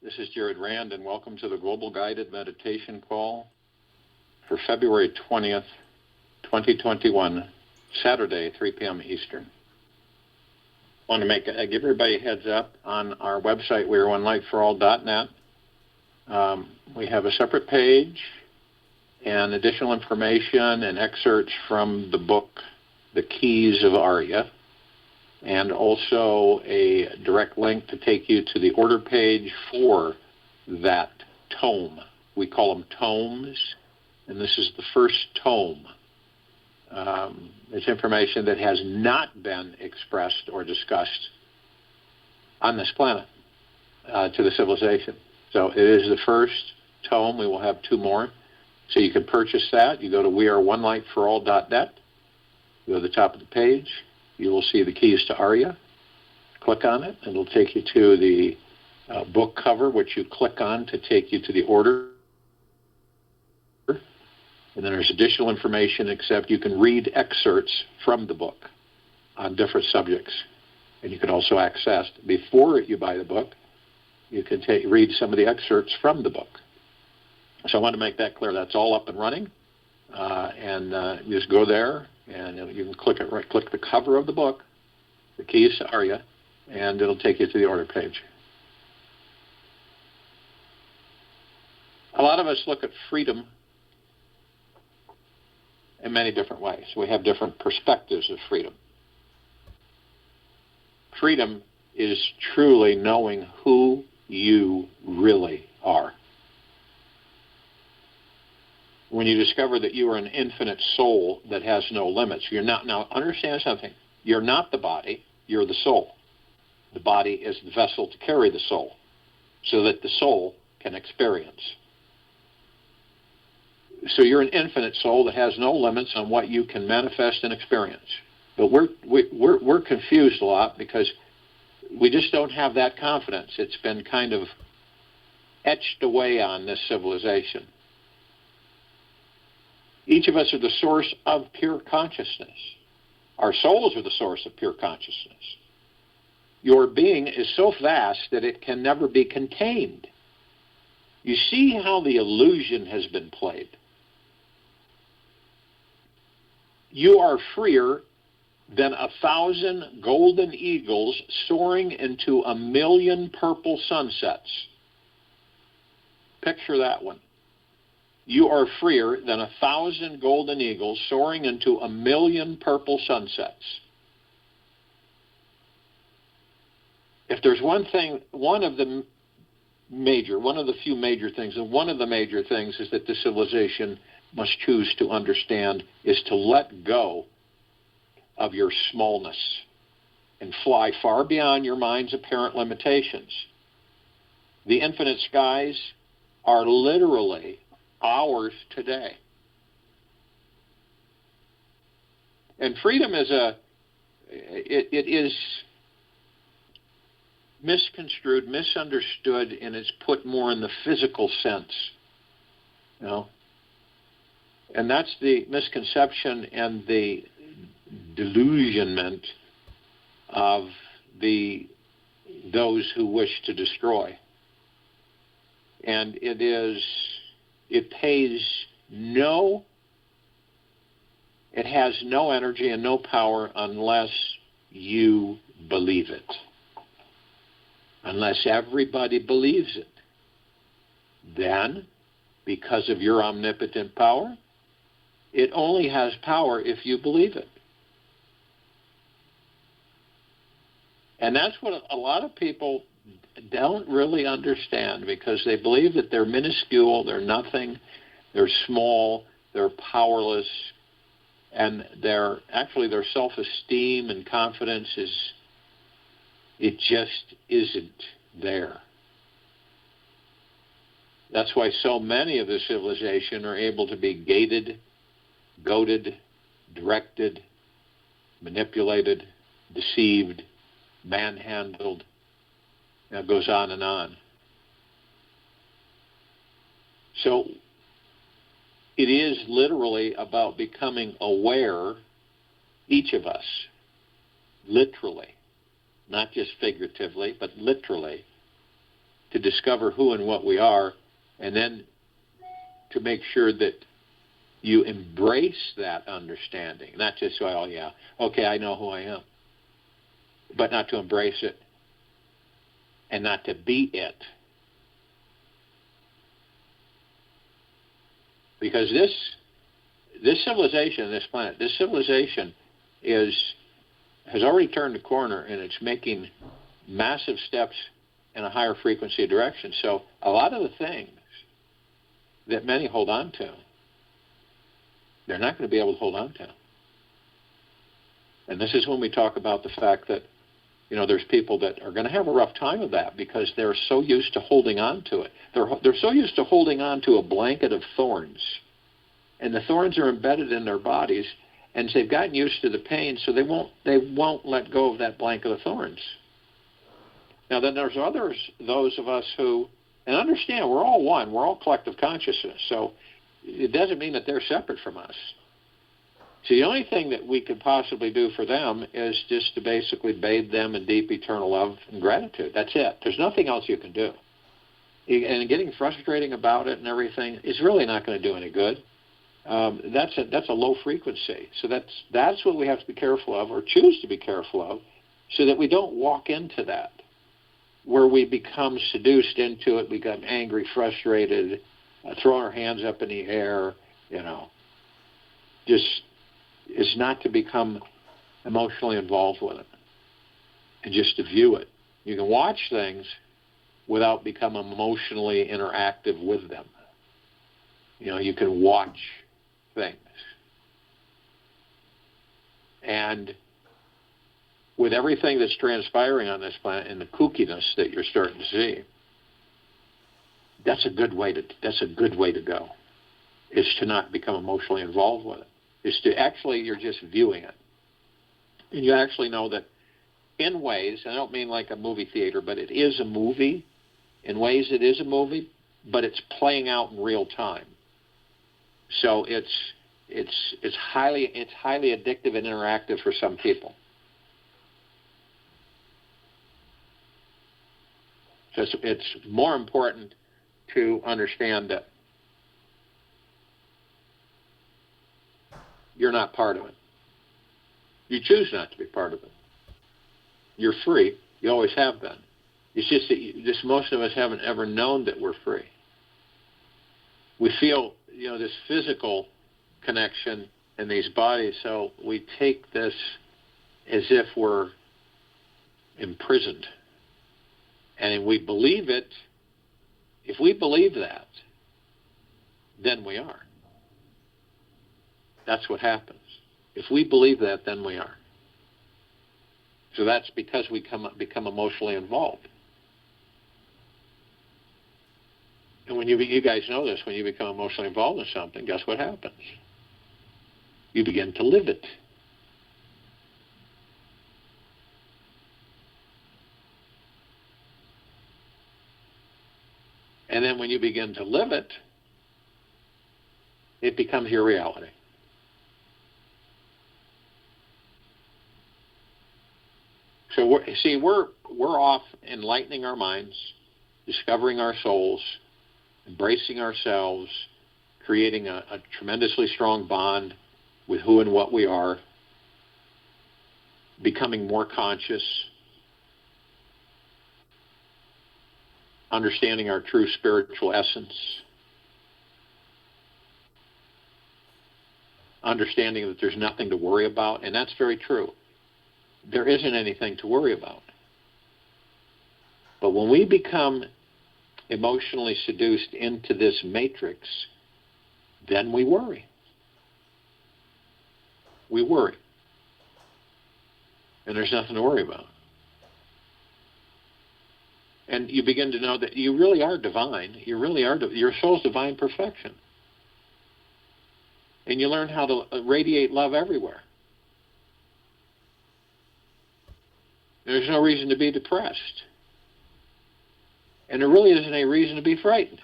This is Jared Rand, and welcome to the Global Guided Meditation Call for February 20th, 2021, Saturday, 3 p.m. Eastern. I want to give everybody a heads up on our website, weareonelightforall.net. We have a separate page and additional information and excerpts from the book, The Keys of Arya, and also a direct link to take you to the order page for that tome. We call them tomes, and this is the first tome. It's information that has not been expressed or discussed on this planet to the civilization. So it is the first tome. We will have two more. So you can purchase that. You go to weareonelightforall.net. You go to the top of the page. You will see the Keys to Arya. Click on it, and it'll take you to the book cover, which you click on to take you to the order. And then there's additional information, except you can read excerpts from the book on different subjects. And you can also access, before you buy the book, you can read some of the excerpts from the book. So I want to make that clear. That's all up and running. You just go there, and you can click the cover of the book, The Keys to Arya, and it'll take you to the order page. A lot of us look at freedom in many different ways. We have different perspectives of freedom. Freedom is truly knowing who you really are. When you discover that you are an infinite soul that has no limits, you're not, now understand something, you're not the body, you're the soul. The body is the vessel to carry the soul, so that the soul can experience. So you're an infinite soul that has no limits on what you can manifest and experience. But we're confused a lot because we just don't have that confidence. It's been kind of etched away on this civilization. Each of us are the source of pure consciousness. Our souls are the source of pure consciousness. Your being is so vast that it can never be contained. You see how the illusion has been played. You are freer than 1,000 golden eagles soaring into 1,000,000 purple sunsets. Picture that one. You are freer than 1,000 golden eagles soaring into 1,000,000 purple sunsets. If there's one thing, one of the few major things, and one of the major things is that the civilization must choose to understand is to let go of your smallness and fly far beyond your mind's apparent limitations. The infinite skies are literally ours today. And freedom is it is misconstrued, misunderstood, and it's put more in the physical sense. You know? And that's the misconception and the delusionment of those who wish to destroy. And it has no energy and no power unless you believe it. Unless everybody believes it. Then, because of your omnipotent power, it only has power if you believe it. And that's what a lot of people don't really understand, because they believe that they're minuscule, they're nothing, they're small, they're powerless, and their self-esteem and confidence it just isn't there. That's why so many of the civilization are able to be gated, goaded, directed, manipulated, deceived, manhandled. It goes on and on. So it is literally about becoming aware, each of us, literally, not just figuratively, but literally, to discover who and what we are, and then to make sure that you embrace that understanding, not just, oh, yeah, okay, I know who I am, but not to embrace it and not to be it. Because this civilization, this planet, this civilization has already turned the corner, and it's making massive steps in a higher frequency direction. So a lot of the things that many hold on to, they're not going to be able to hold on to. And this is when we talk about the fact that, there's people that are going to have a rough time of that because they're so used to holding on to it. They're so used to holding on to a blanket of thorns. And the thorns are embedded in their bodies, and they've gotten used to the pain, so they won't let go of that blanket of thorns. Now then there's those of us who, and understand, we're all one, we're all collective consciousness, so it doesn't mean that they're separate from us. So the only thing that we could possibly do for them is just to basically bathe them in deep eternal love and gratitude. That's it. There's nothing else you can do. And getting frustrating about it and everything is really not going to do any good. That's a low frequency. So that's what we have to be careful of, or choose to be careful of, so that we don't walk into that, where we become seduced into it, become angry, frustrated, throwing our hands up in the air, just is not to become emotionally involved with it, and just to view it. You can watch things without becoming emotionally interactive with them. You can watch things. And with everything that's transpiring on this planet and the kookiness that you're starting to see, that's a good way to go, is to not become emotionally involved with it. Is to actually, you're just viewing it. And you actually know that in ways, I don't mean like a movie theater, but it is a movie. In ways it is a movie, but it's playing out in real time. So it's highly addictive and interactive for some people. So it's more important to understand that you're not part of it. You choose not to be part of it. You're free. You always have been. It's just that most of us haven't ever known that we're free. We feel, this physical connection in these bodies, so we take this as if we're imprisoned. And we believe it. If we believe that, then we are. That's what happens. If we believe that, then we are. So that's because we become emotionally involved. And when you guys know this, when you become emotionally involved in something, guess what happens? You begin to live it. And then when you begin to live it, it becomes your reality. So we're off enlightening our minds, discovering our souls, embracing ourselves, creating a tremendously strong bond with who and what we are, becoming more conscious, understanding our true spiritual essence, understanding that there's nothing to worry about, and that's very true. There isn't anything to worry about. But when we become emotionally seduced into this matrix, then we worry. We worry. And there's nothing to worry about. And you begin to know that you really are divine. You really are. Your soul's divine perfection. And you learn how to radiate love everywhere. There's no reason to be depressed. And there really isn't any reason to be frightened.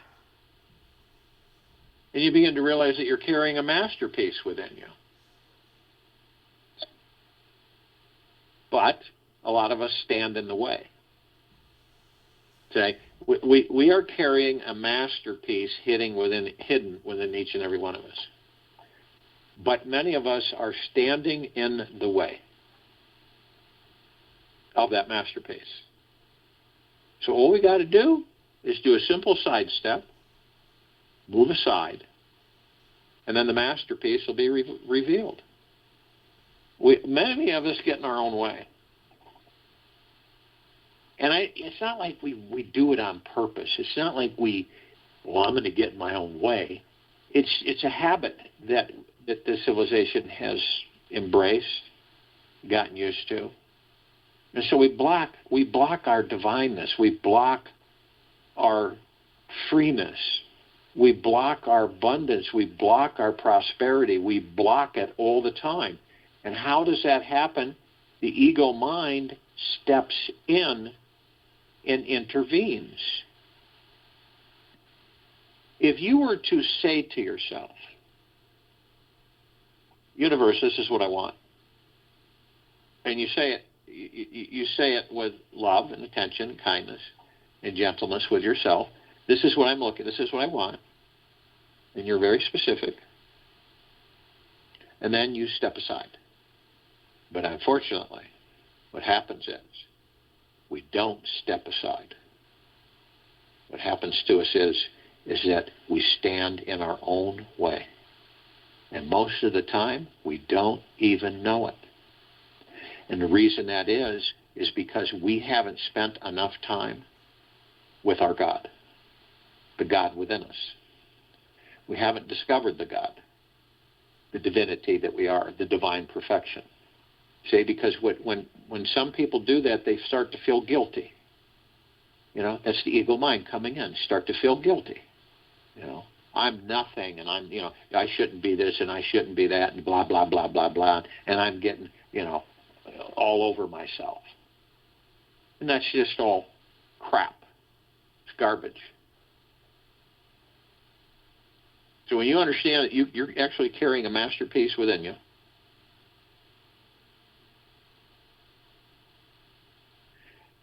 And you begin to realize that you're carrying a masterpiece within you. But a lot of us stand in the way. Okay? We are carrying a masterpiece hidden within each and every one of us. But many of us are standing in the way of that masterpiece. So all we got to do is do a simple sidestep, move aside, and then the masterpiece will be revealed. Many of us get in our own way. And it's not like we do it on purpose. It's not like I'm going to get in my own way. It's a habit that the civilization has embraced, gotten used to. And so we block our divineness. We block our freeness. We block our abundance. We block our prosperity. We block it all the time. And how does that happen? The ego mind steps in and intervenes. If you were to say to yourself, universe, this is what I want, and you say it with love and attention and kindness and gentleness with yourself, this is what I'm looking, this is what I want, and you're very specific, and then you step aside. But unfortunately, what happens is we don't step aside. What happens to us is that we stand in our own way. And most of the time, we don't even know it. And the reason that is because we haven't spent enough time with our God, the God within us. We haven't discovered the God, the divinity that we are, the divine perfection. See, because when some people do that, they start to feel guilty. That's the ego mind coming in. Start to feel guilty. I'm nothing, and I shouldn't be this, and I shouldn't be that, and blah, blah, blah, blah, blah, and I'm getting, all over myself. And that's just all crap. It's garbage. So when you understand that you're actually carrying a masterpiece within you,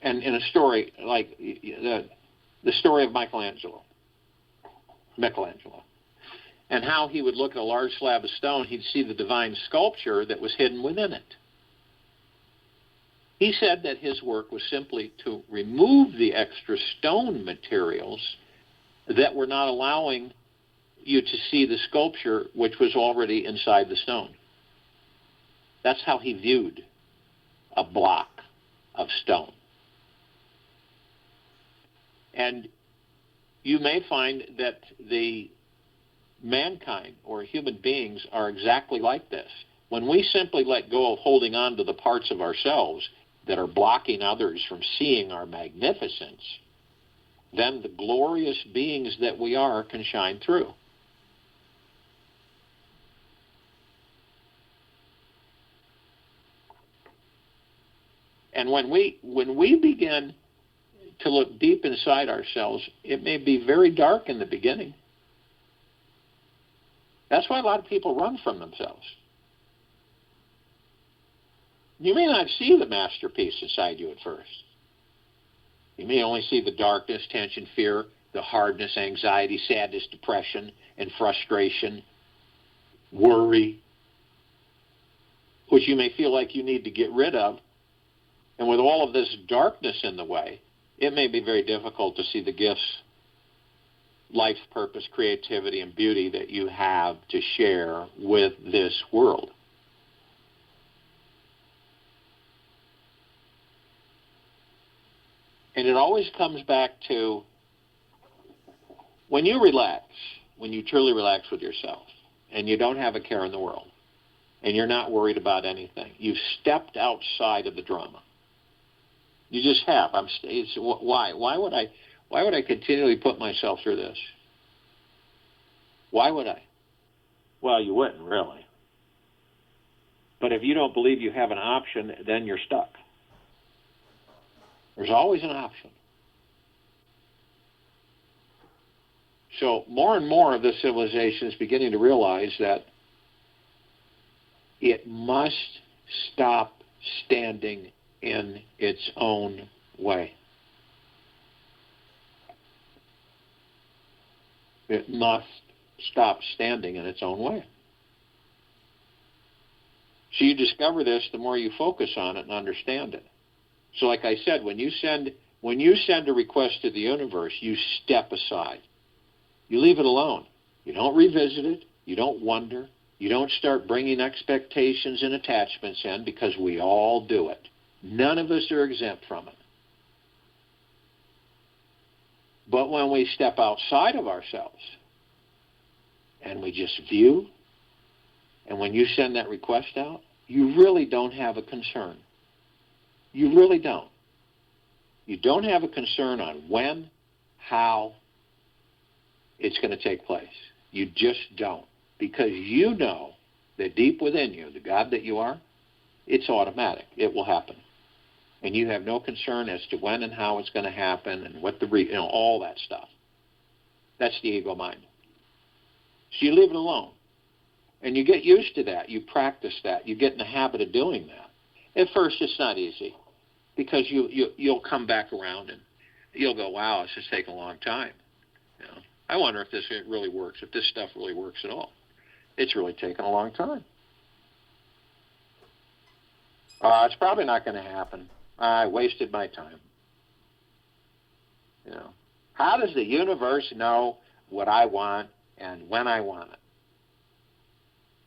and in a story like the story of Michelangelo, and how he would look at a large slab of stone, he'd see the divine sculpture that was hidden within it. He said that his work was simply to remove the extra stone materials that were not allowing you to see the sculpture which was already inside the stone. That's how he viewed a block of stone. And you may find that the mankind or human beings are exactly like this. When we simply let go of holding on to the parts of ourselves that are blocking others from seeing our magnificence, then the glorious beings that we are can shine through. And when we begin to look deep inside ourselves, it may be very dark in the beginning. That's why a lot of people run from themselves. You may not see the masterpiece inside you at first. You may only see the darkness, tension, fear, the hardness, anxiety, sadness, depression, and frustration, worry, which you may feel like you need to get rid of. And with all of this darkness in the way, it may be very difficult to see the gifts, life's purpose, creativity, and beauty that you have to share with this world. And it always comes back to when you relax, when you truly relax with yourself, and you don't have a care in the world, and you're not worried about anything, you've stepped outside of the drama. You just have. Why? Why would I continually put myself through this? Why would I? Well, you wouldn't really. But if you don't believe you have an option, then you're stuck. There's always an option. So more and more of the civilization is beginning to realize that it must stop standing in its own way. It must stop standing in its own way. So you discover this the more you focus on it and understand it. So like I said, when you send a request to the universe, you step aside. You leave it alone. You don't revisit it. You don't wonder. You don't start bringing expectations and attachments in, because we all do it. None of us are exempt from it. But when we step outside of ourselves and we just view, and when you send that request out, you really don't have a concern. You really don't. You don't have a concern on when, how it's going to take place. You just don't. Because you know that deep within you, the God that you are, it's automatic. It will happen. And you have no concern as to when and how it's going to happen and what all that stuff. That's the ego mind. So you leave it alone. And you get used to that. You practice that. You get in the habit of doing that. At first, it's not easy, because you'll come back around and you'll go, wow, it's just taking a long time. I wonder if this really works, if this stuff really works at all. It's really taken a long time. It's probably not going to happen. I wasted my time. How does the universe know what I want and when I want it?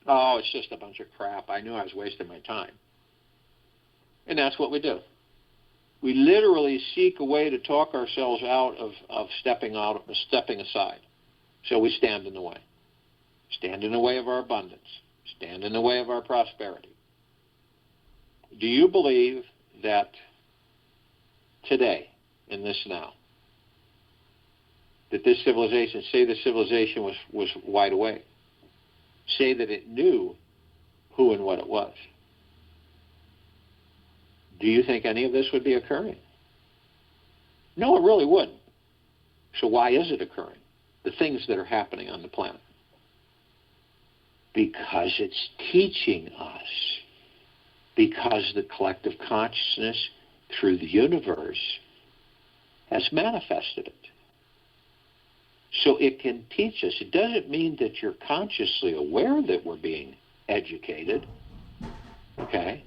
Oh, it's just a bunch of crap. I knew I was wasting my time. And that's what we do. We literally seek a way to talk ourselves out of stepping aside. So we stand in the way. Stand in the way of our abundance. Stand in the way of our prosperity. Do you believe that today, in this now, that this civilization, say the civilization was wide awake, say that it knew who and what it was, do you think any of this would be occurring? No, it really wouldn't. So why is it occurring? The things that are happening on the planet. Because it's teaching us. Because the collective consciousness through the universe has manifested it. So it can teach us. It doesn't mean that you're consciously aware that we're being educated. Okay?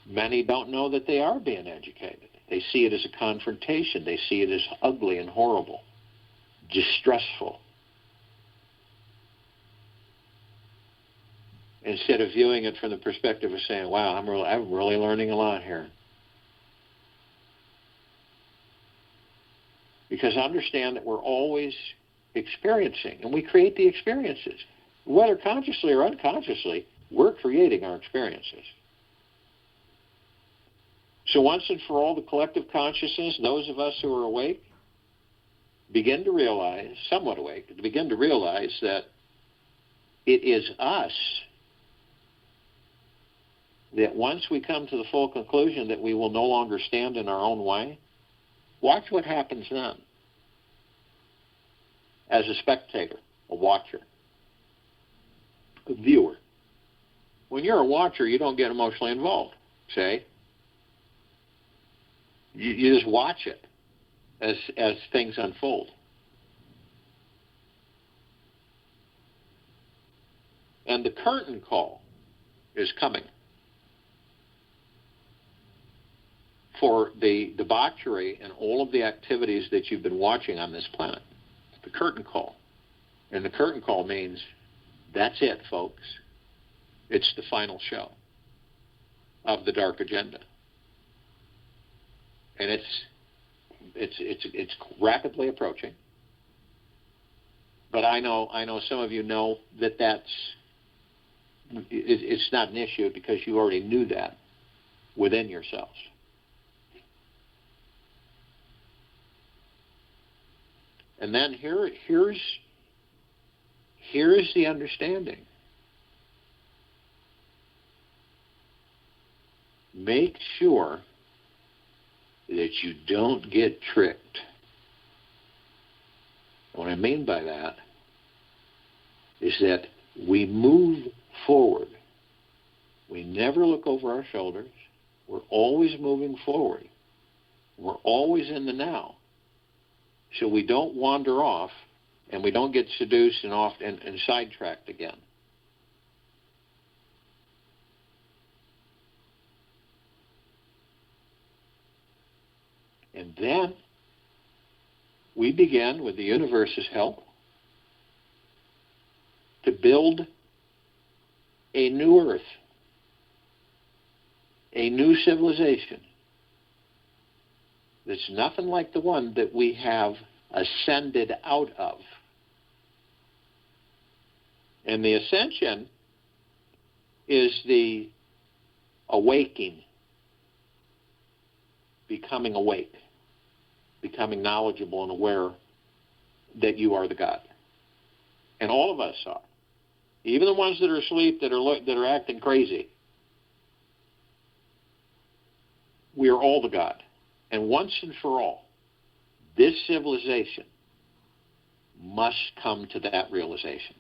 Many don't know that they are being educated. They see it as a confrontation. They see it as ugly and horrible, distressful. Instead of viewing it from the perspective of saying, wow, I'm really learning a lot here. Because understand that we're always experiencing, and we create the experiences. Whether consciously or unconsciously, we're creating our experiences. So once and for all, the collective consciousness, those of us who are awake, begin to realize, somewhat awake, begin to realize that it is us that once we come to the full conclusion that we will no longer stand in our own way, watch what happens then. As a spectator, a watcher, a viewer. When you're a watcher, you don't get emotionally involved, say. You just watch it as things unfold. And the curtain call is coming for the debauchery and all of the activities that you've been watching on this planet. The curtain call. And the curtain call means that's it, folks. It's the final show of the dark agenda. And it's rapidly approaching. But I know some of you know that it's not an issue because you already knew that within yourselves. And then here's the understanding. Make sure that you don't get tricked. What I mean by that is that we move forward. We never look over our shoulders. We're always moving forward. We're always in the now. so we don't wander off and we don't get seduced and off and sidetracked again. And then we begin, with the universe's help, to build a new earth, a new civilization that's nothing like the one that we have ascended out of. And the ascension is the awaking, becoming awake, becoming knowledgeable and aware that you are the God. And all of us are. Even the ones that are asleep, that are acting crazy. We are all the God. And once and for all, this civilization must come to that realization.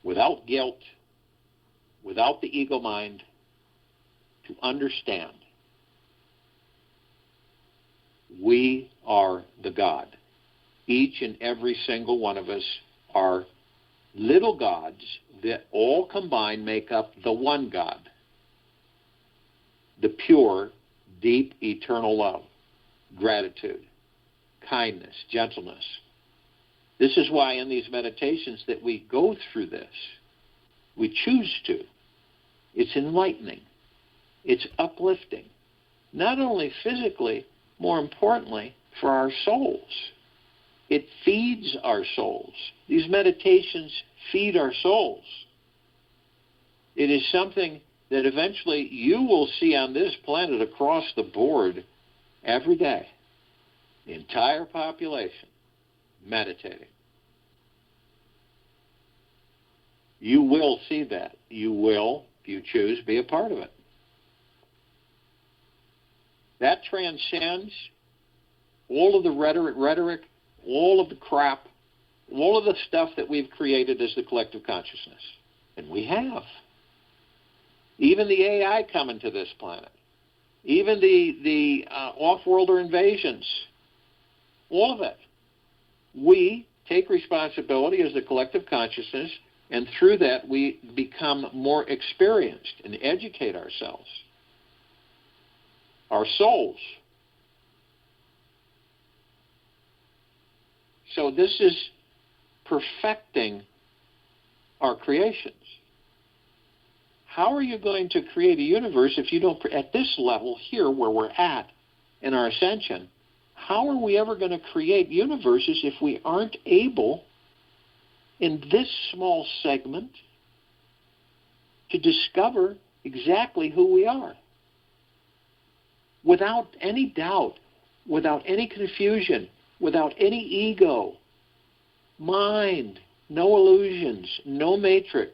Without guilt, without the ego mind, to understand we are the God. Each and every single one of us are little gods that all combined make up the one God, the pure, deep, eternal love, gratitude, kindness, gentleness. This is why in these meditations that we go through this, we choose to. It's enlightening. It's uplifting. Not only physically, more importantly, for our souls. It feeds our souls. These meditations feed our souls. It is something that eventually you will see on this planet across the board every day. The entire population meditating. You will see that. You will, if you choose, be a part of it. That transcends all of the rhetoric, all of the crap, all of the stuff that we've created as the collective consciousness. And we have. Even the AI coming to this planet. Even the off-worlder invasions. All of it. We take responsibility as the collective consciousness, and through that we become more experienced and educate ourselves. Our souls. So this is perfecting our creations. How are you going to create a universe if you don't, at this level here where we're at in our ascension, how are we ever going to create universes if we aren't able, in this small segment, to discover exactly who we are? Without any doubt, without any confusion, without any ego, mind, no illusions, no matrix.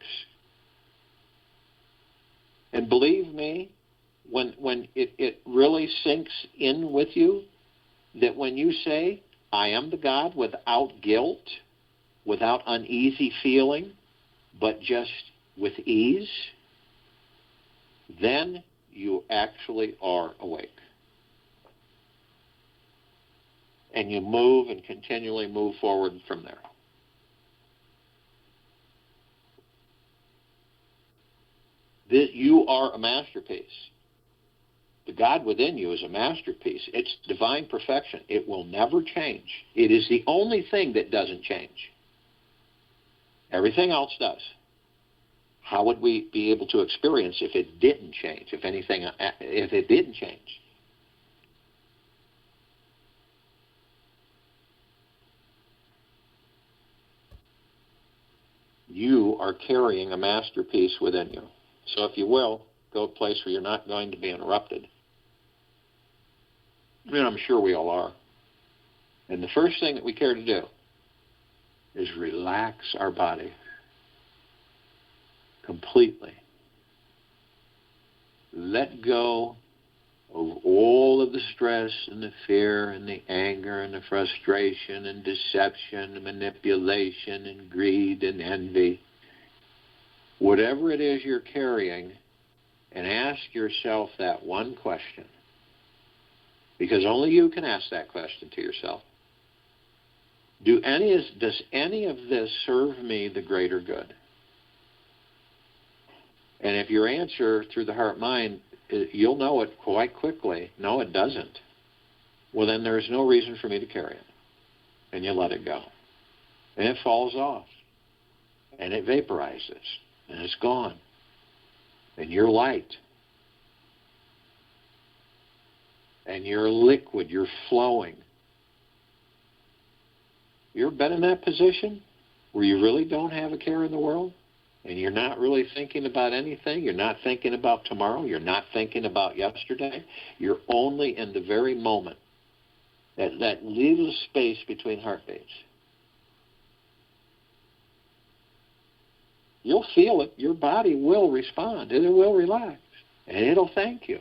And believe me, when it really sinks in with you, that when you say, I am the God without guilt, without uneasy feeling, but just with ease, then you actually are awake. And you move and continually move forward from there. You are a masterpiece. The God within you is a masterpiece. It's divine perfection. It will never change. It is the only thing that doesn't change. Everything else does. How would we be able to experience if it didn't change, if it didn't change? You are carrying a masterpiece within you. So if you will, go to a place where you're not going to be interrupted. And I'm sure we all are. And the first thing that we care to do is relax our body completely. Let go of all of the stress and the fear and the anger and the frustration and deception and manipulation and greed and envy. Whatever it is you're carrying, and ask yourself that one question. Because only you can ask that question to yourself. Does any of this serve me the greater good? And if your answer through the heart-mind, you'll know it quite quickly. No, it doesn't. Well, then there's no reason for me to carry it. And you let it go. And it falls off. And it vaporizes. And it's gone. And you're light. And you're liquid. You're flowing. You ever been in that position where you really don't have a care in the world? And you're not really thinking about anything? You're not thinking about tomorrow? You're not thinking about yesterday? You're only in the very moment. That little space between heartbeats. You'll feel it. Your body will respond. It will relax. And it'll thank you.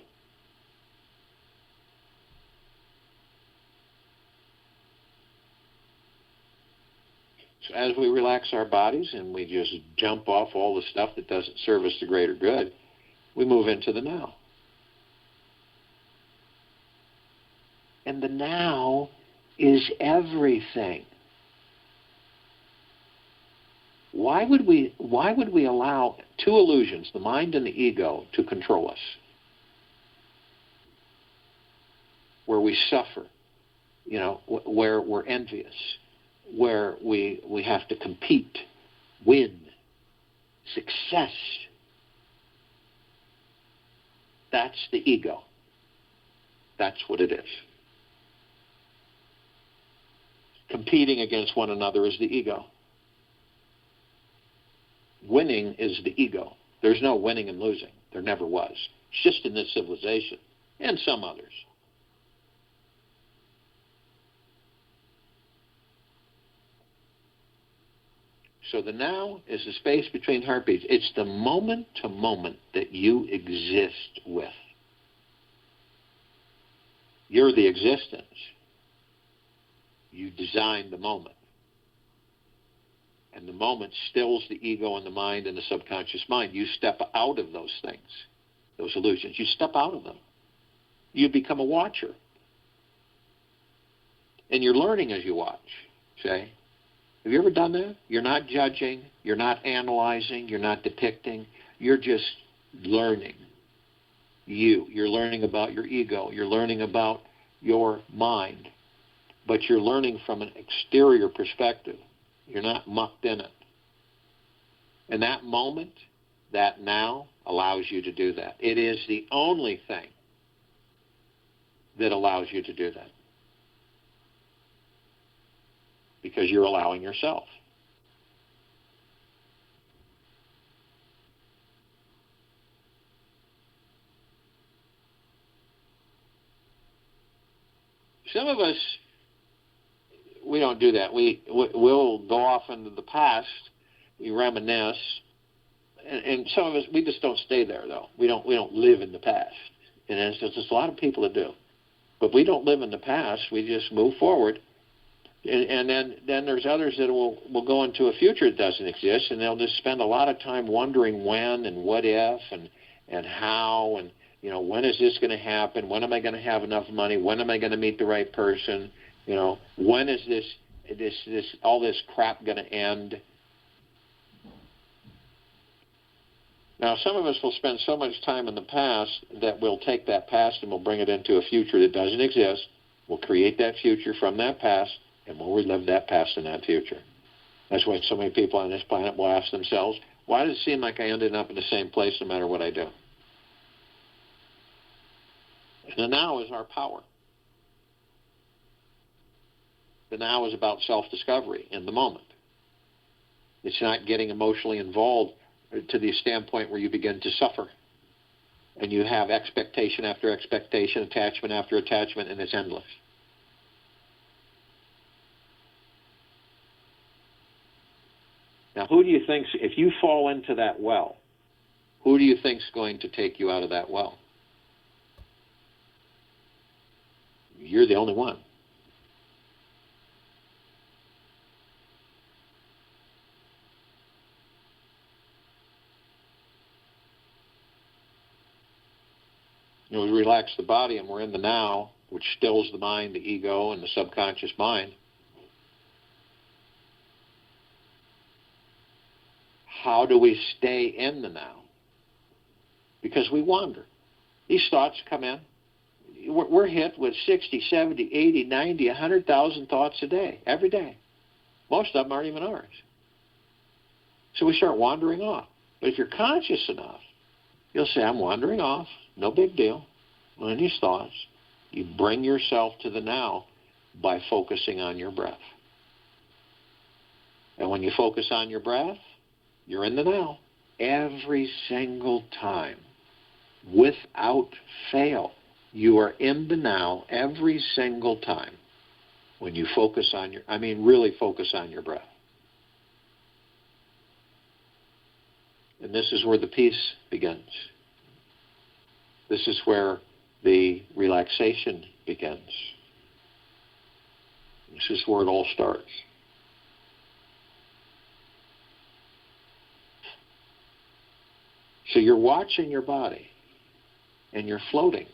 So as we relax our bodies and we just jump off all the stuff that doesn't serve us the greater good, we move into the now. And the now is everything. Why would we allow two illusions, the mind and the ego, to control us? Where we suffer, where we're envious, where we have to compete, win, success. That's the ego. That's what it is. Competing against one another is the ego. Winning is the ego. There's no winning and losing. There never was. It's just in this civilization and some others. So the now is the space between heartbeats. It's the moment to moment that you exist with. You're the existence. You design the moment. And the moment stills the ego and the mind and the subconscious mind. You step out of those things, those illusions. You step out of them. You become a watcher. And you're learning as you watch, say. Have you ever done that? You're not judging. You're not analyzing. You're not depicting. You're just learning. You're learning about your ego. You're learning about your mind. But you're learning from an exterior perspective. You're not mucked in it. And that moment, that now, allows you to do that. It is the only thing that allows you to do that. Because you're allowing yourself. Some of us, we don't do that. We'll go off into the past, we reminisce, and some of us, we just don't stay there, though. We don't live in the past. And there's a lot of people that do. But we don't live in the past. We just move forward. And then there's others that will go into a future that doesn't exist, and they'll just spend a lot of time wondering when and what if and how and when is this going to happen? When am I going to have enough money? When am I going to meet the right person? When is this all this crap going to end? Now, some of us will spend so much time in the past that we'll take that past and we'll bring it into a future that doesn't exist. We'll create that future from that past, and we'll relive that past and that future. That's why so many people on this planet will ask themselves, why does it seem like I ended up in the same place no matter what I do? And the now is our power. The now is about self-discovery in the moment. It's not getting emotionally involved to the standpoint where you begin to suffer. And you have expectation after expectation, attachment after attachment, and it's endless. Now, who do you think, if you fall into that well, who do you think is going to take you out of that well? You're the only one. We relax the body and we're in the now, which stills the mind, the ego, and the subconscious mind. how do we stay in the now? Because we wander. These thoughts come in. We're hit with 60, 70, 80, 90, 100,000 thoughts a day, every day. Most of them aren't even ours. So we start wandering off. But if you're conscious enough, you'll say, I'm wandering off, no big deal. When these thoughts, you bring yourself to the now by focusing on your breath. And when you focus on your breath, you're in the now every single time, without fail. You are in the now every single time when you focus on really focus on your breath. And this is where the peace begins. This is where the relaxation begins. This is where it all starts. So you're watching your body, and you're floating.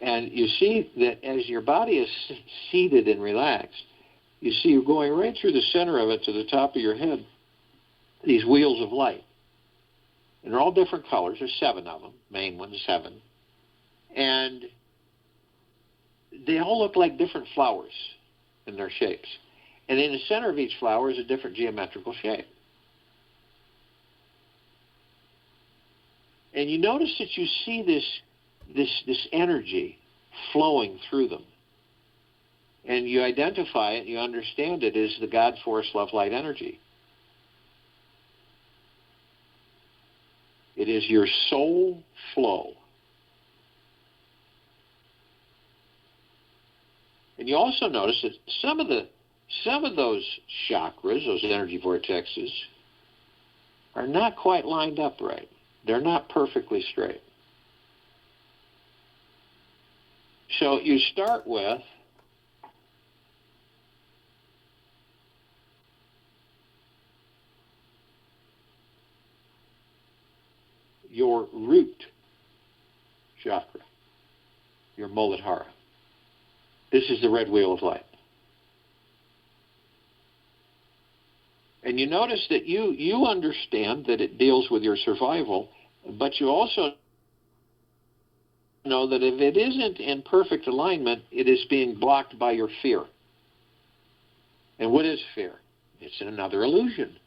And you see that as your body is seated and relaxed, you see you're going right through the center of it to the top of your head, these wheels of light. And they're all different colors. There's 7 of them, main ones, 7. And they all look like different flowers in their shapes. And in the center of each flower is a different geometrical shape. And you notice that you see this energy flowing through them. And you identify it, you understand it as the God Force Love Light energy. It is your soul flow. And you also notice that some of those chakras, those energy vortexes, are not quite lined up right. They're not perfectly straight. So you start with your root chakra, your Muladhara. This is the red wheel of light. And you notice that you understand that it deals with your survival, but you also know that if it isn't in perfect alignment, it is being blocked by your fear. And what is fear? It's another illusion.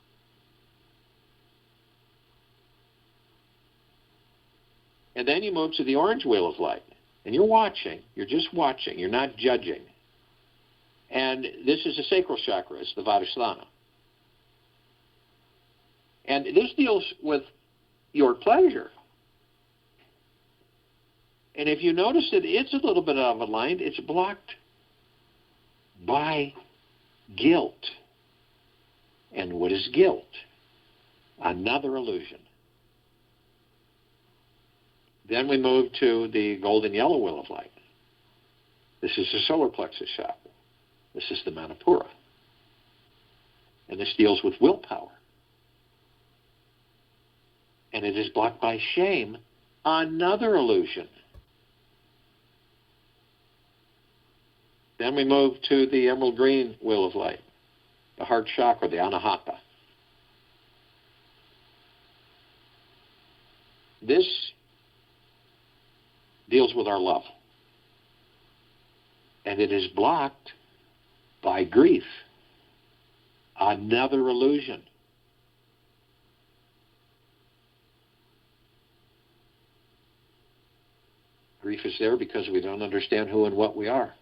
And then you move to the orange wheel of light. And you're watching. You're just watching. You're not judging. And this is the sacral chakra. It's the Vadasthana. And this deals with your pleasure. And if you notice that it's a little bit out of aligned, it's blocked by guilt. And what is guilt? Another illusion. Then we move to the golden yellow wheel of light. This is the solar plexus chakra. This is the Manipura. And this deals with willpower. And it is blocked by shame, another illusion. Then we move to the emerald green wheel of light, the heart chakra, the Anahata. This deals with our love. And it is blocked by grief, another illusion. Grief is there because we don't understand who and what we are.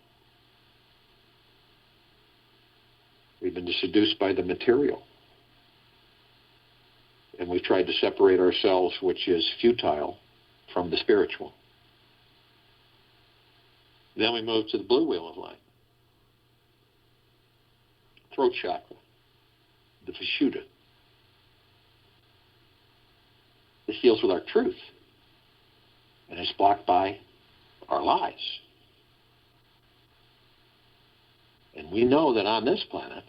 We've been seduced by the material. And we've tried to separate ourselves, which is futile, from the spiritual. Then we move to the blue wheel of light. Throat chakra, the Vishuddha. This deals with our truth. And it's blocked by our lies. And we know that on this planet,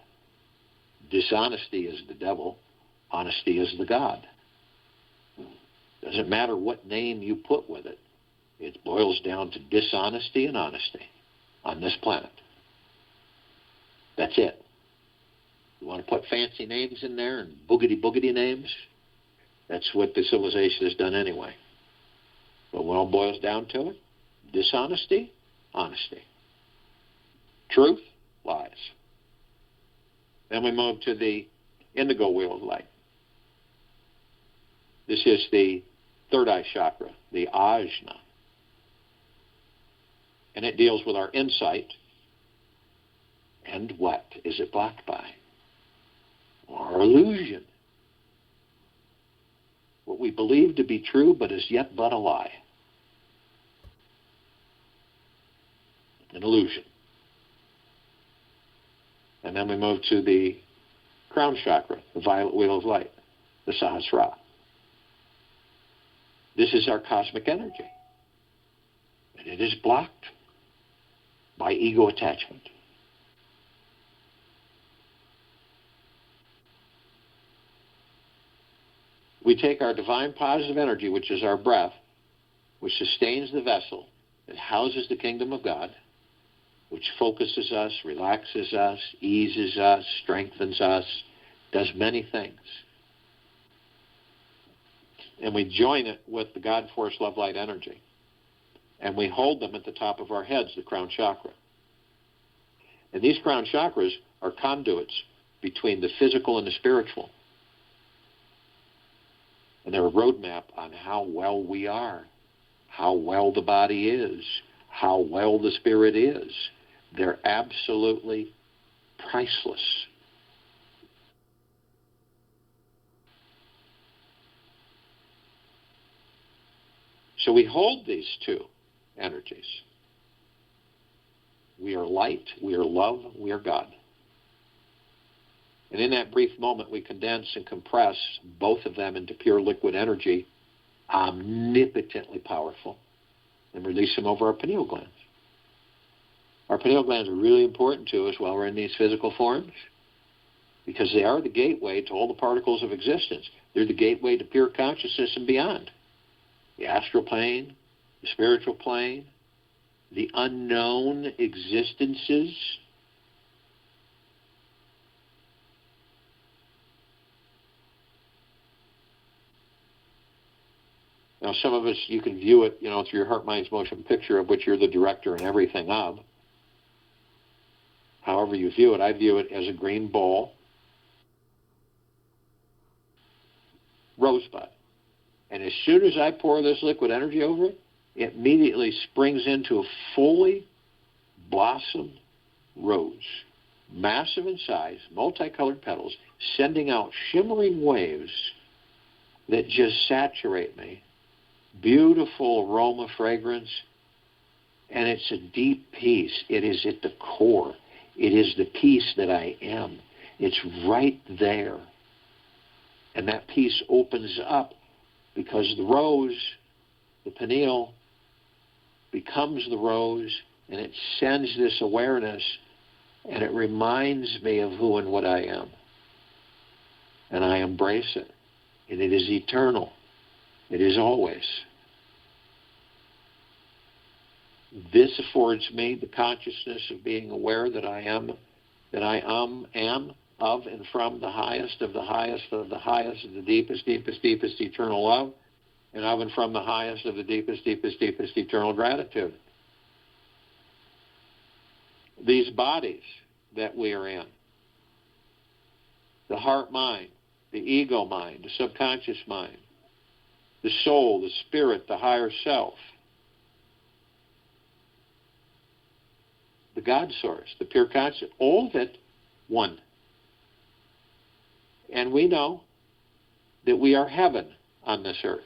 dishonesty is the devil, honesty is the God. Doesn't matter what name you put with it. It boils down to dishonesty and honesty on this planet. That's it. You want to put fancy names in there and boogity names? That's what the civilization has done anyway. But when it all boils down to it, dishonesty, honesty. Truth, lies. Then we move to the indigo wheel of light. This is the third eye chakra, the ajna. And it deals with our insight. And what is it blocked by? Our illusion. What we believe to be true, but is yet but a lie. An illusion. And then we move to the crown chakra, the violet wheel of light, the Sahasrara. This is our cosmic energy. And it is blocked by ego attachment. We take our divine positive energy, which is our breath, which sustains the vessel, it houses the kingdom of God, which focuses us, relaxes us, eases us, strengthens us, does many things. And we join it with the God Force Love Light energy. And we hold them at the top of our heads, the crown chakra. And these crown chakras are conduits between the physical and the spiritual. And they're a roadmap on how well we are, how well the body is, how well the spirit is. They're absolutely priceless. So we hold these two energies. We are light, we are love, we are God. And in that brief moment, we condense and compress both of them into pure liquid energy, omnipotently powerful, and release them over our pineal glands. Our pineal glands are really important to us while we're in these physical forms because they are the gateway to all the particles of existence. They're the gateway to pure consciousness and beyond. The astral plane, the spiritual plane, the unknown existences. Now, some of us, you can view it, through your heart, mind's motion picture of which you're the director and everything of. However you view it, I view it as a green ball, rosebud. And as soon as I pour this liquid energy over it, it immediately springs into a fully blossomed rose, massive in size, multicolored petals, sending out shimmering waves that just saturate me. Beautiful aroma, fragrance, and it's a deep peace. It is at the core. It is the peace that I am. It's right there. And that peace opens up because the rose, the pineal, becomes the rose, and it sends this awareness, and it reminds me of who and what I am. And I embrace it. And it is eternal. It is always. This affords me the consciousness of being aware that I am of and from the highest of the highest of the highest of the deepest, deepest, deepest eternal love, and of and from the highest of the deepest, deepest, deepest eternal gratitude. These bodies that we are in, the heart mind, the ego mind, the subconscious mind, the soul, the spirit, the higher self, the God source, the pure consciousness, all of it one. And we know that we are heaven on this earth.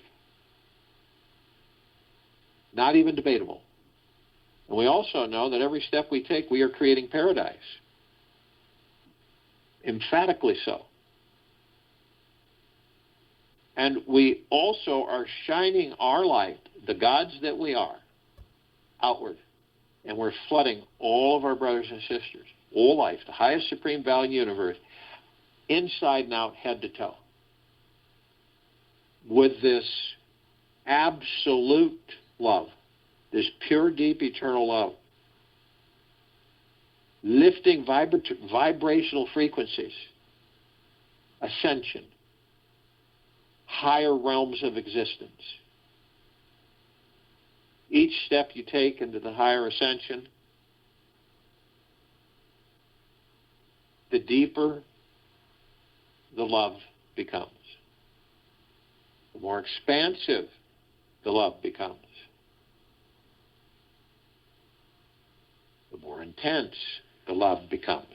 Not even debatable. And we also know that every step we take, we are creating paradise. Emphatically so. And we also are shining our light, the gods that we are, outward. And we're flooding all of our brothers and sisters, all life, the highest supreme value universe, inside and out, head to toe, with this absolute love, this pure, deep, eternal love, lifting vibrational frequencies ascension, higher realms of existence. Each step you take into the higher ascension, the deeper the love becomes. The more expansive the love becomes. The more intense the love becomes.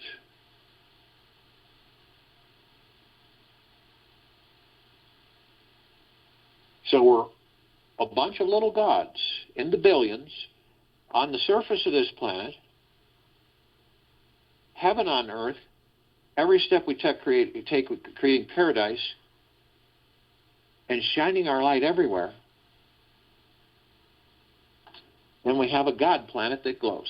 So we're a bunch of little gods in the billions on the surface of this planet, heaven on earth. Every step we take with creating paradise and shining our light everywhere. Then we have a God planet that glows.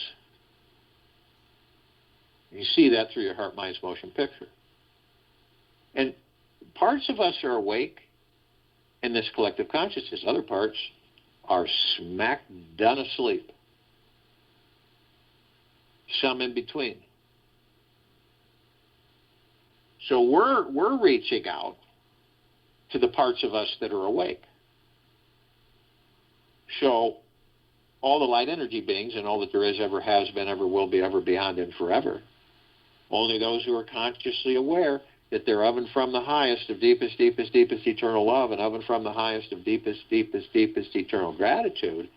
You see that through your heart, mind's motion picture. And parts of us are awake in this collective consciousness. Other parts are smack done asleep. Some in between. So we're reaching out to the parts of us that are awake. So all the light energy beings and all that there is, ever has been, ever will be, ever beyond, and forever, only those who are consciously aware that they're of and from the highest of deepest, deepest, deepest eternal love and of and from the highest of deepest, deepest, deepest eternal gratitude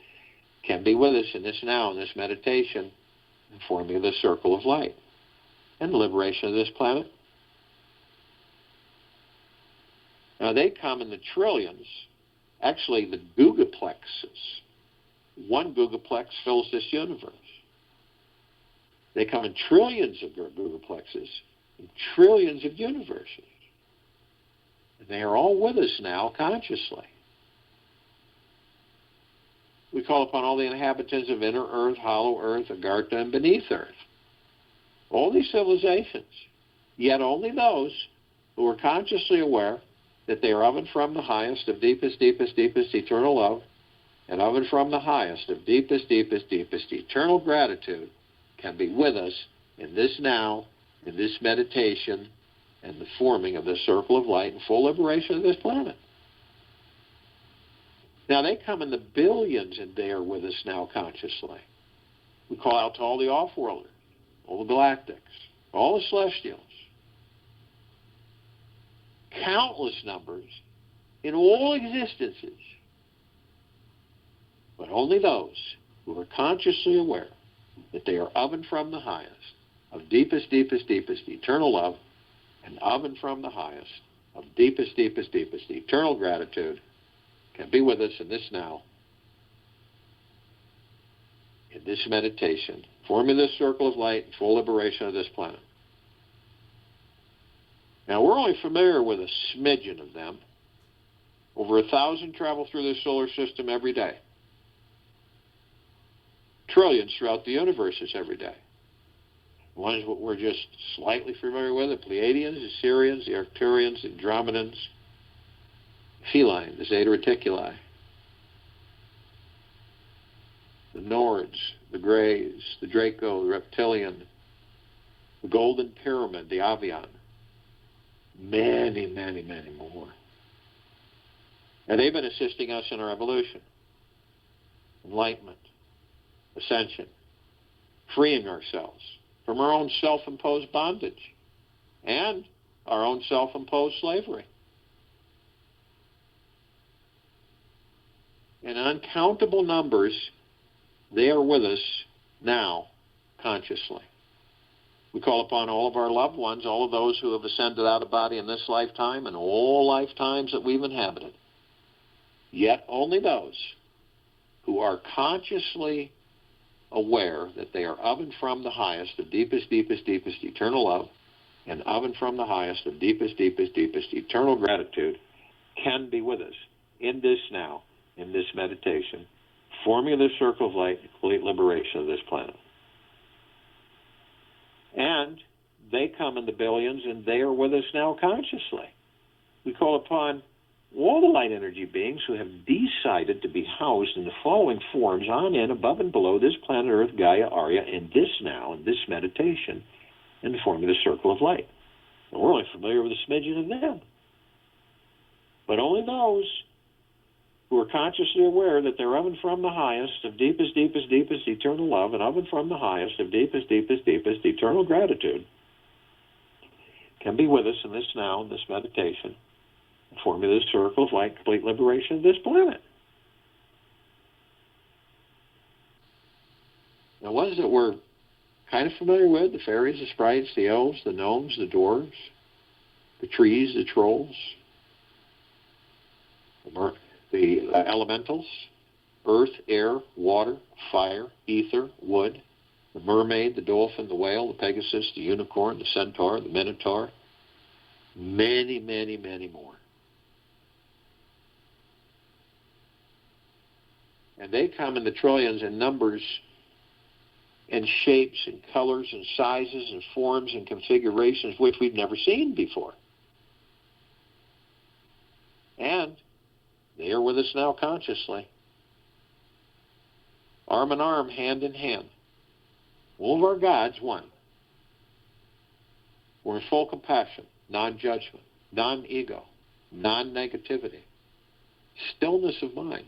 can be with us in this now, in this meditation, forming the circle of light and the liberation of this planet. Now, they come in the trillions, actually the gigaplexes. One gigaplex fills this universe. They come in trillions of gigaplexes, in trillions of universes. And they are all with us now consciously. We call upon all the inhabitants of inner earth, hollow earth, Agartha, and beneath earth. All these civilizations, yet only those who are consciously aware that they are of and from the highest of deepest, deepest, deepest eternal love, and of and from the highest of deepest, deepest, deepest eternal gratitude can be with us in this now, in this meditation, and the forming of the circle of light and full liberation of this planet. Now, they come in the billions, and they are with us now consciously. We call out to all the off-worlders, all the galactics, all the celestials, countless numbers in all existences, but only those who are consciously aware that they are of and from the highest of deepest, deepest, deepest eternal love and of and from the highest of deepest, deepest, deepest eternal gratitude can be with us in this now, in this meditation, forming this circle of light and full liberation of this planet. Now, we're only familiar with a smidgen of them. Over 1,000 travel through this solar system every day. Trillions throughout the universes every day. The ones that we're just slightly familiar with, the Pleiadians, the Sirians, the Arcturians, the Andromedans, Feline, the Zeta Reticuli, the Nords, the Greys, the Draco, the Reptilian, the Golden Pyramid, the Avian. Many, many, many more. And they've been assisting us in our evolution, enlightenment, ascension, freeing ourselves from our own self-imposed bondage and our own self-imposed slavery. In uncountable numbers, they are with us now consciously. We call upon all of our loved ones, all of those who have ascended out of body in this lifetime and all lifetimes that we've inhabited. Yet only those who are consciously aware that they are of and from the highest of deepest, deepest, deepest eternal love and of and from the highest of deepest, deepest, deepest eternal gratitude can be with us in this now, in this meditation, forming this circle of light and complete liberation of this planet. And they come in the billions, and they are with us now consciously. We call upon all the light energy beings who have decided to be housed in the following forms on, in, above, and below this planet Earth, Gaia, Arya, in this now, in this meditation, in the form of the circle of light. And we're only familiar with a smidgen of them. But only those who are consciously aware that they're of and from the highest, of deepest, deepest, deepest eternal love, and of and from the highest, of deepest, deepest, deepest eternal gratitude, can be with us in this now, in this meditation, forming this circle of light, complete liberation of this planet. Now, ones that we're kind of familiar with, the fairies, the sprites, the elves, the gnomes, the dwarves, the trees, the trolls, the elementals, earth, air, water, fire, ether, wood, the mermaid, the dolphin, the whale, the pegasus, the unicorn, the centaur, the minotaur, many, many, many more. And they come in the trillions in numbers and shapes and colors and sizes and forms and configurations which we've never seen before. And they are with us now consciously, arm in arm, hand in hand. All of our gods, one. We're in full compassion, non-judgment, non-ego, non-negativity, stillness of mind,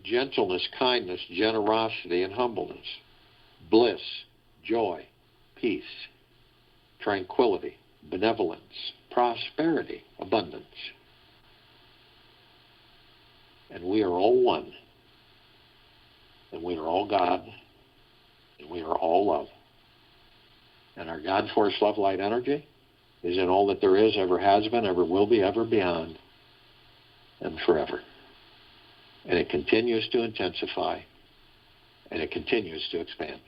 gentleness, kindness, generosity, and humbleness, bliss, joy, peace, tranquility, benevolence, prosperity, abundance. And we are all one. And we are all God. And we are all love. And our God force love light energy is in all that there is, ever has been, ever will be, ever beyond, and forever. And it continues to intensify, and it continues to expand.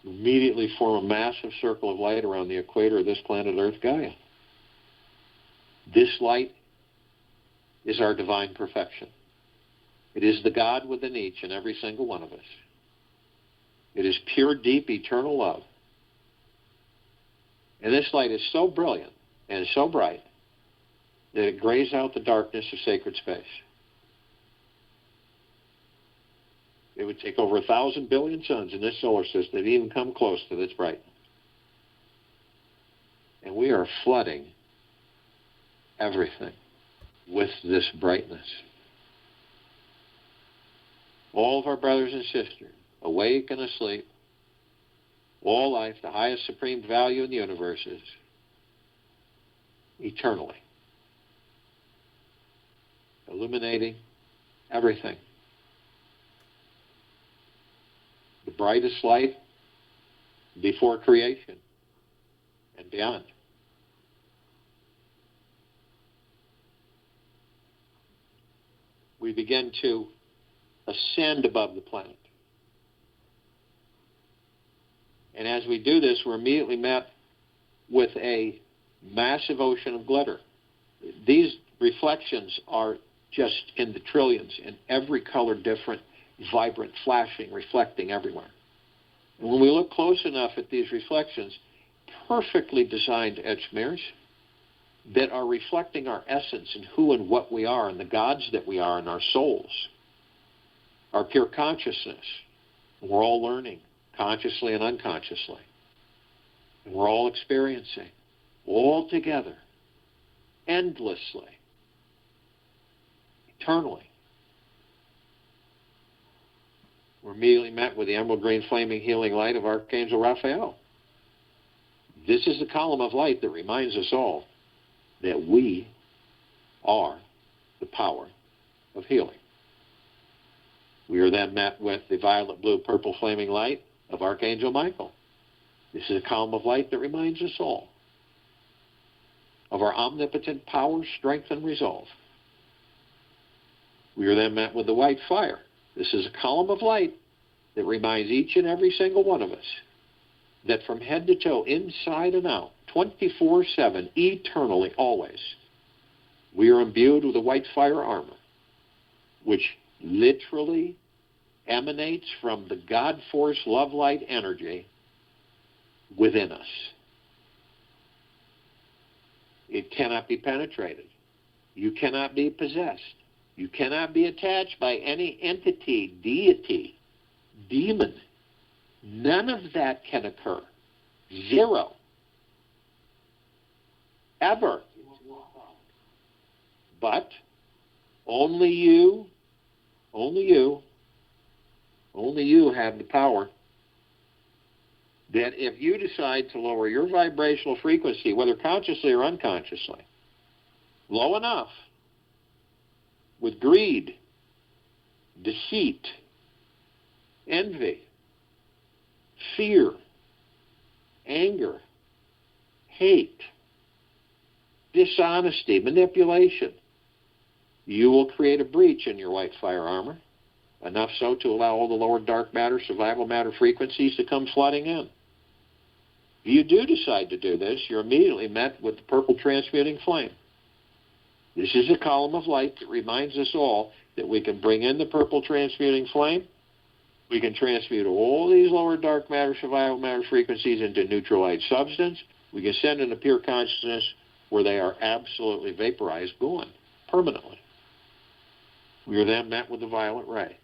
Immediately form a massive circle of light around the equator of this planet Earth, Gaia. This light is our divine perfection. It is the God within each and every single one of us. It is pure, deep, eternal love. And this light is so brilliant and so bright that it grays out the darkness of sacred space. It would take over 1,000 billion suns in this solar system to even come close to this brightness. And we are flooding everything with this brightness. All of our brothers and sisters, awake and asleep, all life, the highest supreme value in the universe is eternally illuminating everything. The brightest light before creation and beyond. We begin to ascend above the planet. And as we do this, we're immediately met with a massive ocean of glitter. These reflections are just in the trillions, in every color different, vibrant, flashing, reflecting everywhere. And when we look close enough at these reflections, perfectly designed edge mirrors that are reflecting our essence and who and what we are and the gods that we are and our souls, our pure consciousness. We're all learning, consciously and unconsciously. And we're all experiencing, all together, endlessly, eternally. We're immediately met with the emerald green flaming healing light of Archangel Raphael. This is the column of light that reminds us all that we are the power of healing. We are then met with the violet, blue, purple flaming light of Archangel Michael. This is a column of light that reminds us all of our omnipotent power, strength, and resolve. We are then met with the white fire. This is a column of light that reminds each and every single one of us that from head to toe, inside and out, 24/7, eternally, always, we are imbued with a white fire armor, which literally emanates from the God force love light energy within us. It cannot be penetrated. You cannot be possessed. You cannot be attached by any entity, deity, demon. None of that can occur. Zero. Ever. But only you have the power that if you decide to lower your vibrational frequency, whether consciously or unconsciously, low enough with greed, deceit, envy, fear, anger, hate, dishonesty, manipulation, you will create a breach in your white fire armor, enough so to allow all the lower dark matter, survival matter frequencies to come flooding in. If you do decide to do this, you're immediately met with the purple transmuting flame. This is a column of light that reminds us all that we can bring in the purple transmuting flame. We can transmute all these lower dark matter, survival matter frequencies into neutralized substance. We can send in a pure consciousness where they are absolutely vaporized, gone, permanently. We are then met with the violet ray.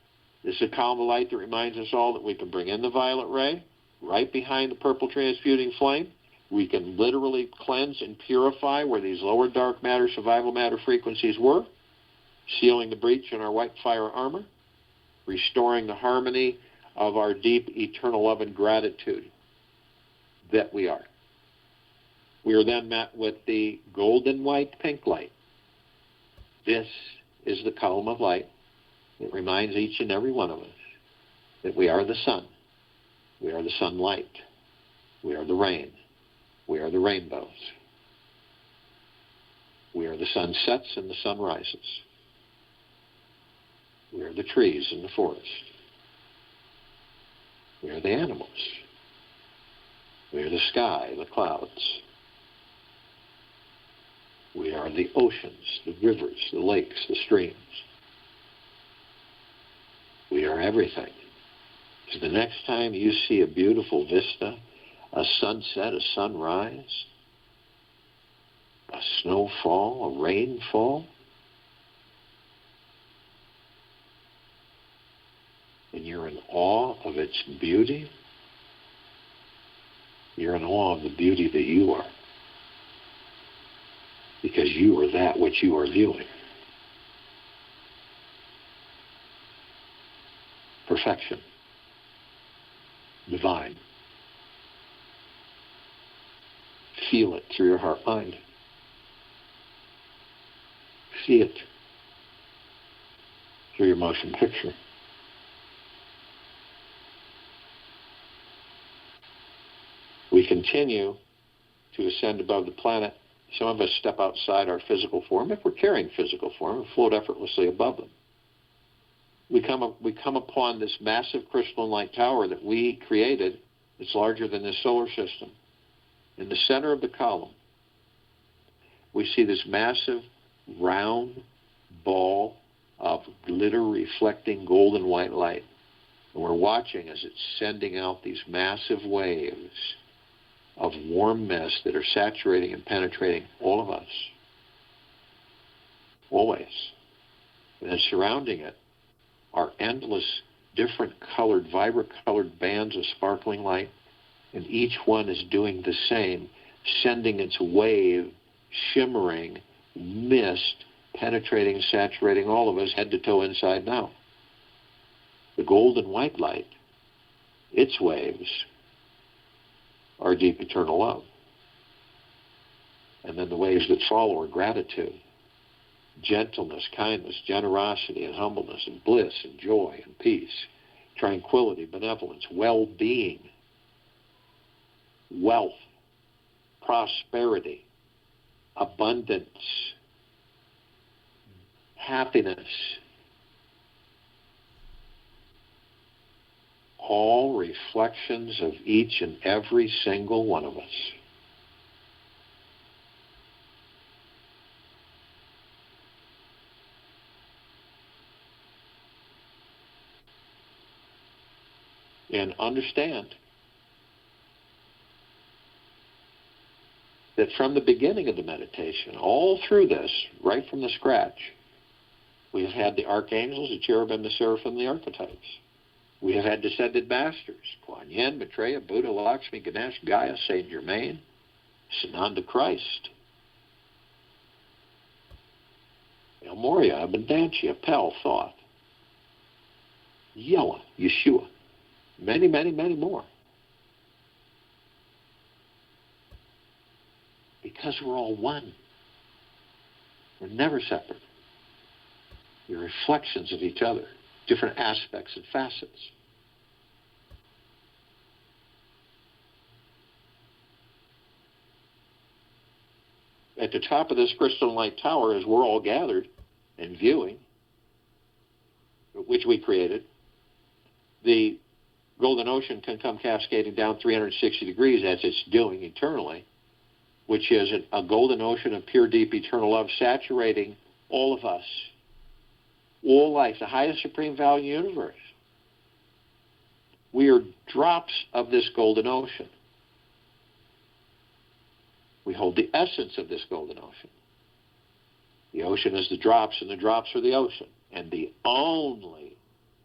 This is a column of light that reminds us all that we can bring in the violet ray right behind the purple transmuting flame. We can literally cleanse and purify where these lower dark matter, survival matter frequencies were, sealing the breach in our white fire armor, restoring the harmony of our deep eternal love and gratitude that we are. We are then met with the golden white pink light. This is the column of light that reminds each and every one of us that we are the sun. We are the sunlight. We are the rain. We are the rainbows. We are the sunsets and the sunrises. We are the trees in the forest. We are the animals. We are the sky, the clouds. We are the oceans, the rivers, the lakes, the streams. We are everything. So the next time you see a beautiful vista, a sunset, a sunrise, a snowfall, a rainfall, and you're in awe of its beauty, you're in awe of the beauty that you are. Because you are that which you are viewing. Perfection. Divine. Feel it through your heart mind. See it through your motion picture. We continue to ascend above the planet. Some of us step outside our physical form. If we're carrying physical form, we float effortlessly above them. We come upon this massive crystalline light tower that we created. It's larger than this solar system. In the center of the column, we see this massive round ball of glitter reflecting golden white light. And we're watching as it's sending out these massive waves of warm mist that are saturating and penetrating all of us. Always. And then surrounding it are endless different colored, vibrant colored bands of sparkling light, and each one is doing the same, sending its wave, shimmering mist, penetrating and saturating all of us head to toe, inside and out. The golden white light, its waves, are deep eternal love. And then the waves that follow are gratitude, gentleness, kindness, generosity, and humbleness, and bliss, and joy, and peace, tranquility, benevolence, well-being, wealth, prosperity, abundance, happiness, all reflections of each and every single one of us. And understand that from the beginning of the meditation, all through this, right from the scratch, we've had the archangels, the cherubim, the seraphim, the archetypes. We have had descended masters: Kuan Yin, Maitreya, Buddha, Lakshmi, Ganesh, Gaia, Saint Germain, Sananda Christ, El Morya, Abundancia, Pell, Thoth, Yella, Yeshua, many, many, many more. Because we're all one. We're never separate. We're reflections of each other, different aspects and facets. At the top of this crystalline light tower, as we're all gathered and viewing, which we created, the golden ocean can come cascading down 360 degrees as it's doing eternally, which is a golden ocean of pure, deep, eternal love saturating all of us, all life, the highest supreme value universe. We are drops of this golden ocean. We hold the essence of this golden ocean. The ocean is the drops, and the drops are the ocean. And the only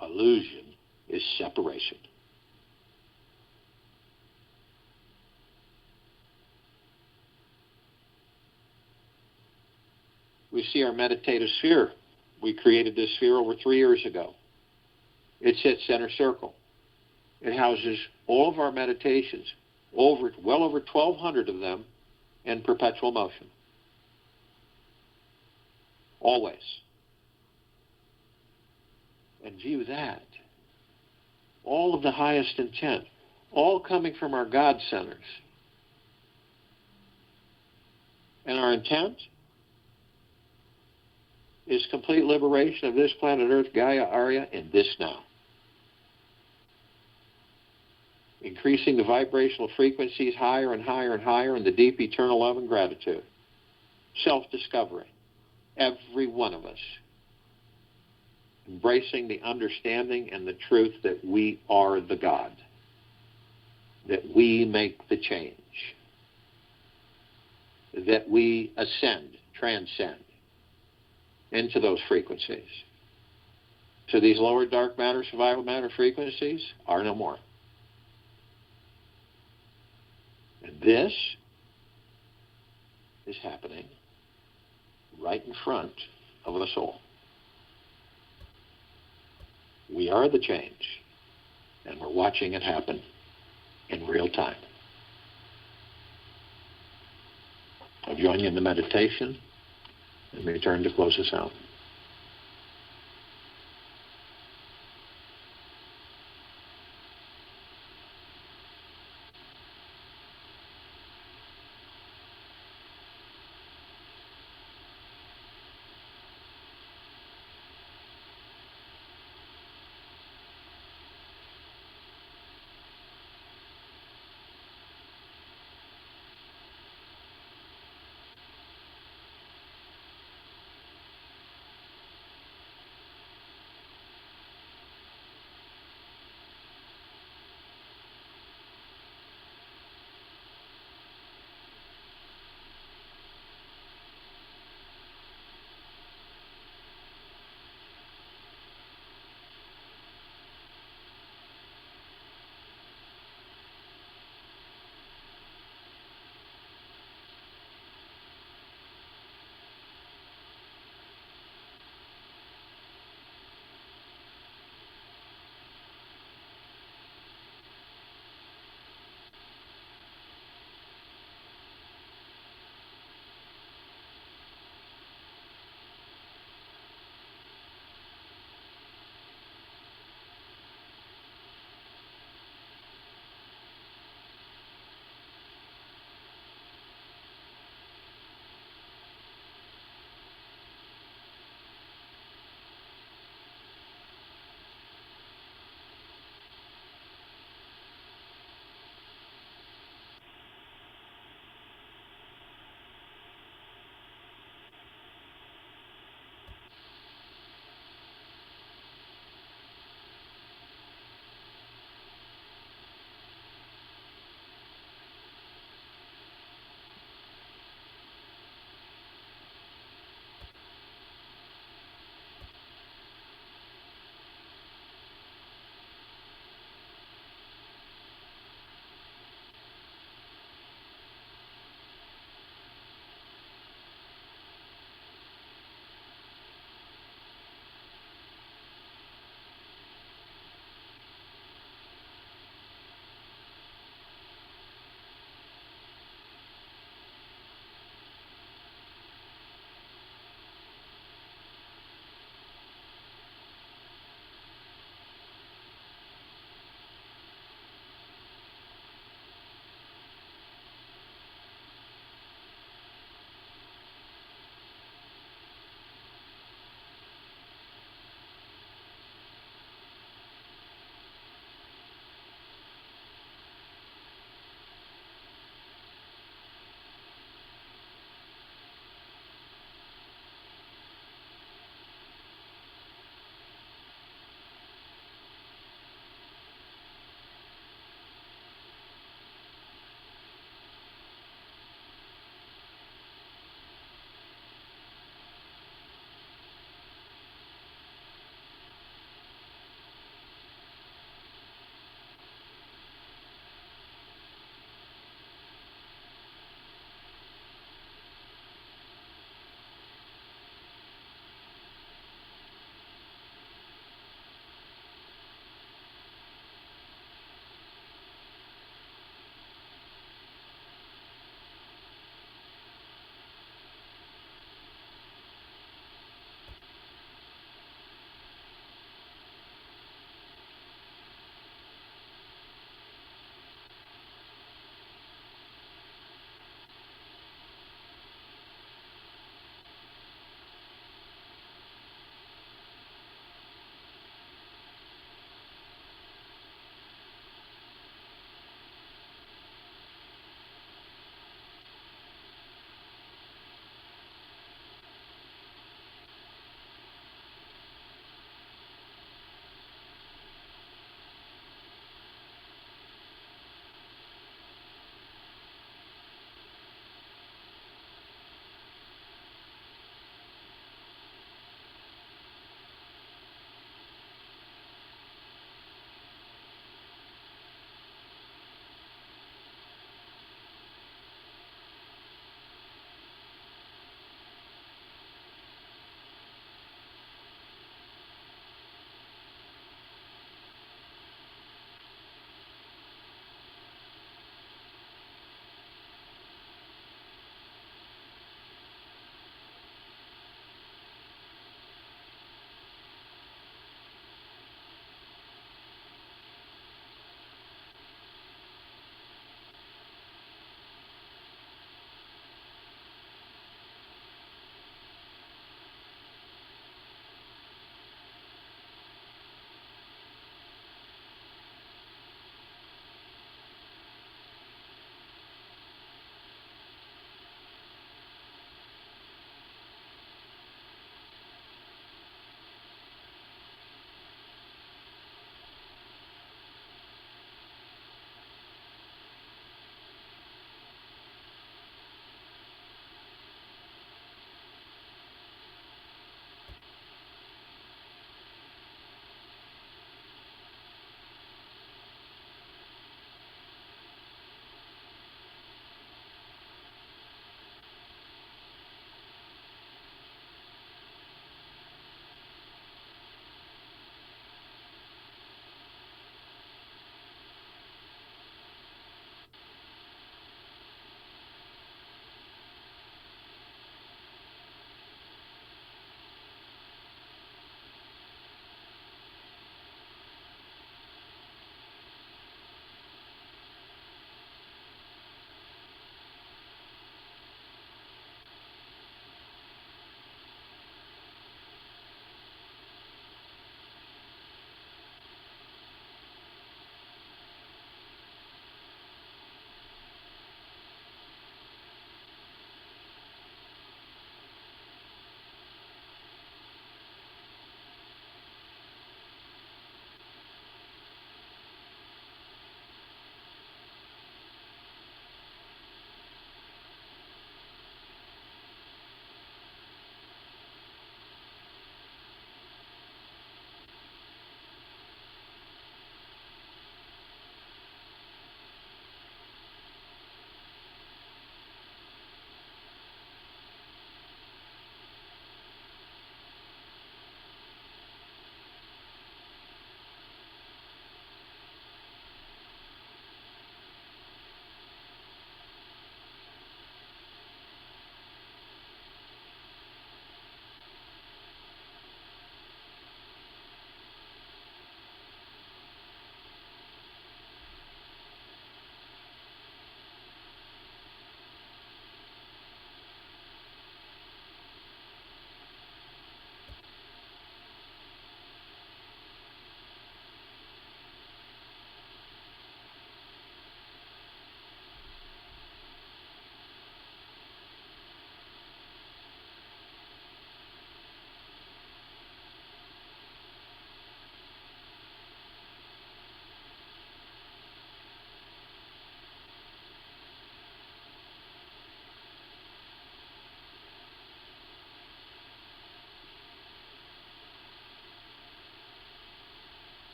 illusion is separation. We see our meditative sphere. We created this sphere over 3 years ago. It sits center circle. It houses all of our meditations, well over 1,200 of them, in perpetual motion. Always. And view that. All of the highest intent, all coming from our God centers. And our intent is complete liberation of this planet Earth, Gaia, Arya, in this now. Increasing the vibrational frequencies higher and higher and higher in the deep eternal love and gratitude. Self-discovery. Every one of us. Embracing the understanding and the truth that we are the God. That we make the change. That we ascend, transcend into those frequencies. So these lower dark matter, survival matter frequencies are no more. And this is happening right in front of us all. We are the change, and we're watching it happen in real time. I'll join you in the meditation and return to close us out.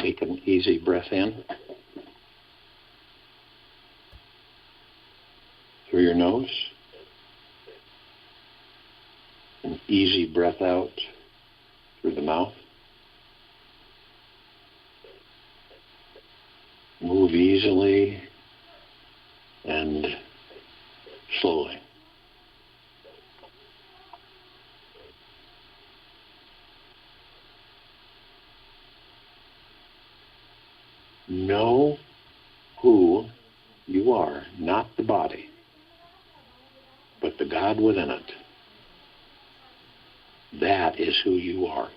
Take an easy breath in through your nose. An easy breath out through the mouth. Move easily and slowly. Know who you are, not the body, but the God within it. That is who you are.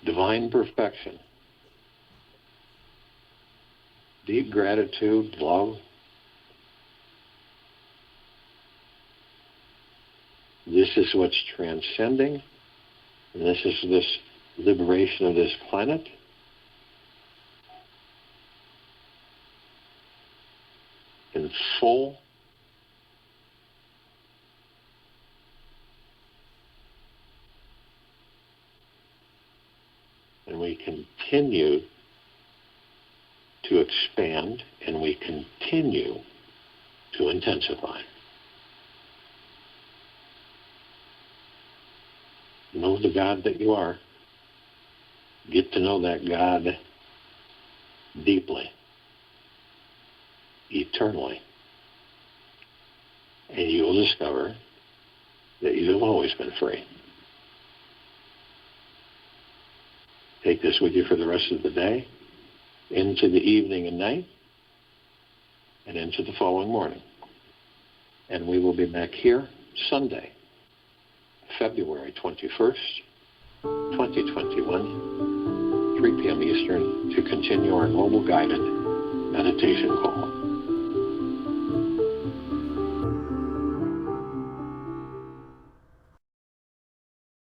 Divine perfection. Deep gratitude, love. This is what's transcending, and this is this liberation of this planet. In full and we continue to expand and we continue to intensify. Know the God that you are. Get to know that God deeply, eternally, and you will discover that you have always been free. Take this with you for the rest of the day, into the evening and night, and into the following morning. And we will be back here Sunday, February 21st, 2021, 3 p.m. Eastern, to continue our global guided meditation call.